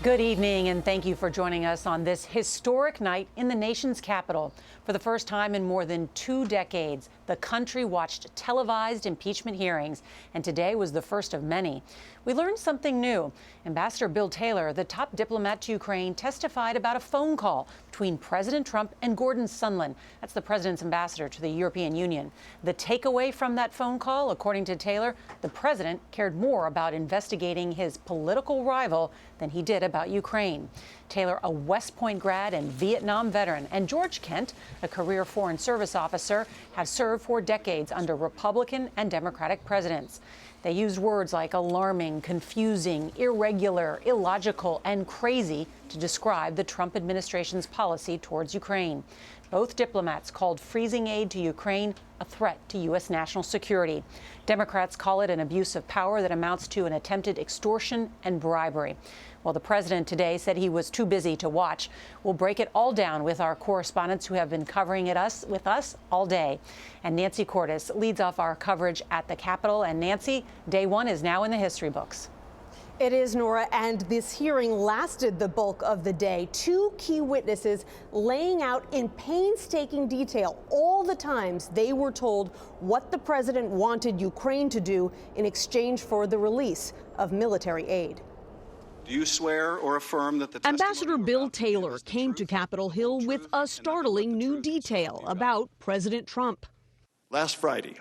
Good evening, and thank you for joining us on this historic night in the nation's capital. For the first time in more than 2 decades, the country watched televised impeachment hearings, and today was the first of many. We learned something new. Ambassador Bill Taylor, the top diplomat to Ukraine, testified about a phone call between President Trump and Gordon Sondland. That's the president's ambassador to the European Union. The takeaway from that phone call, according to Taylor, the president cared more about investigating his political rival than he did about Ukraine. Taylor, a West Point grad and Vietnam veteran, and George Kent, a career Foreign Service officer, have served for decades under Republican and Democratic presidents. They used words like alarming, confusing, irregular, illogical, and crazy to describe the Trump administration's policy towards Ukraine. Both diplomats called freezing aid to Ukraine a threat to U.S. national security. Democrats call it an abuse of power that amounts to an attempted extortion and bribery. Well, the president today said he was too busy to watch. We'll break it all down with our correspondents who have been covering it with us all day. And Nancy Cordes leads off our coverage at the Capitol. And Nancy, day one is now in the history books. It is, Nora, and this hearing lasted the bulk of the day. 2 key witnesses laying out in painstaking detail all the times they were told what the president wanted Ukraine to do in exchange for the release of military aid. Do you swear or affirm that the Ambassador Bill Taylor came to Capitol Hill with a startling new detail about President Trump. Last Friday,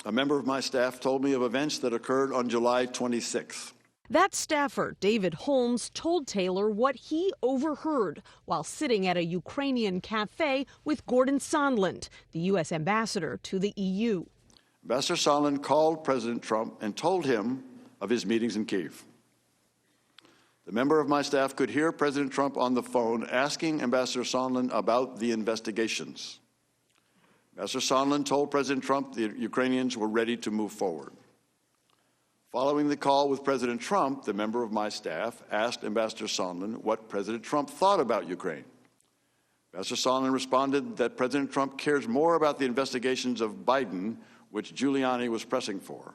a member of my staff told me of events that occurred on July 26th. That staffer, David Holmes, told Taylor what he overheard while sitting at a Ukrainian cafe with Gordon Sondland, the U.S. ambassador to the EU. Ambassador Sondland called President Trump and told him of his meetings in Kyiv. The member of my staff could hear President Trump on the phone asking Ambassador Sondland about the investigations. Ambassador Sondland told President Trump the Ukrainians were ready to move forward. Following the call with President Trump, the member of my staff asked Ambassador Sondland what President Trump thought about Ukraine. Ambassador Sondland responded that President Trump cares more about the investigations of Biden, which Giuliani was pressing for.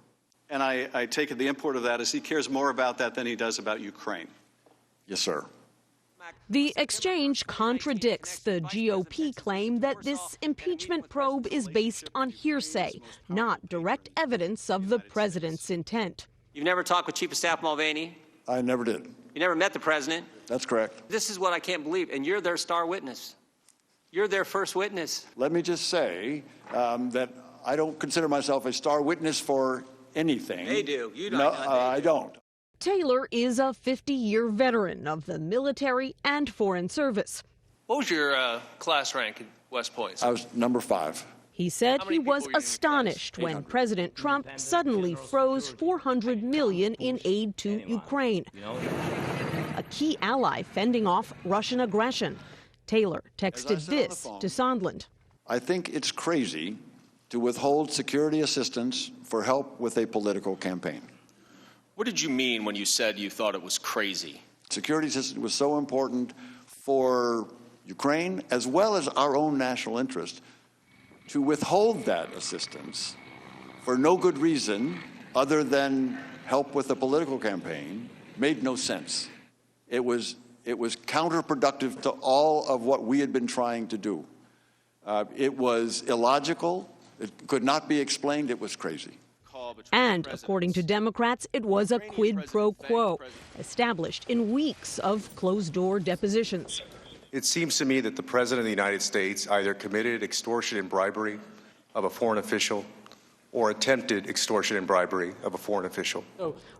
And I take it the import of that is he cares more about that than he does about Ukraine. Yes, sir. The exchange contradicts the GOP claim that this impeachment probe is based on hearsay, not direct evidence of the president's intent. You've never talked with Chief of Staff Mulvaney? I never did. You never met the president? That's correct. This is what I can't believe, and you're their star witness. You're their first witness. Let me just say that I don't consider myself a star witness for anything. They do. You don't. No, I don't. Taylor is a 50-year veteran of the military and Foreign Service. What was your class rank at West Point? I was number 5. He said he was astonished when President Trump suddenly froze $400 million in aid to Ukraine, a key ally fending off Russian aggression. Taylor texted this to Sondland. I think it's crazy to withhold security assistance for help with a political campaign. What did you mean when you said you thought it was crazy? Security assistance was so important for Ukraine as well as our own national interest. To withhold that assistance for no good reason other than help with a political campaign made no sense. It was counterproductive to all of what we had been trying to do. It was illogical. It could not be explained. It was crazy. And according to Democrats, it was a quid pro quo, established in weeks of closed-door depositions. It seems to me that the President of the United States either committed extortion and bribery of a foreign official or attempted extortion and bribery of a foreign official.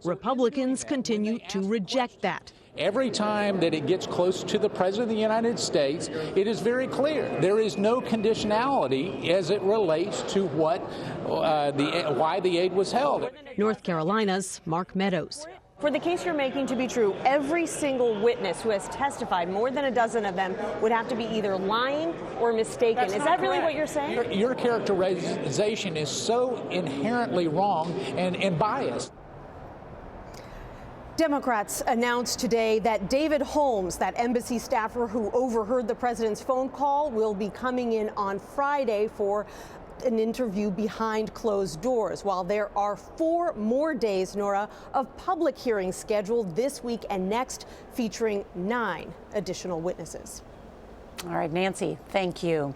Republicans continue to reject that. Every time that it gets close to the President of the United States, it is very clear. There is no conditionality as it relates to why the aid was held. North Carolina's Mark Meadows. For the case you're making to be true, every single witness who has testified, more than a dozen of them, would have to be either lying or mistaken. Is that really what you're saying? Your characterization is so inherently wrong and biased. Democrats announced today that David Holmes, that embassy staffer who overheard the president's phone call, will be coming in on Friday for an interview behind closed doors, while there are 4 more days, Nora, of public hearings scheduled this week and next, featuring 9 additional witnesses. All right, Nancy, thank you.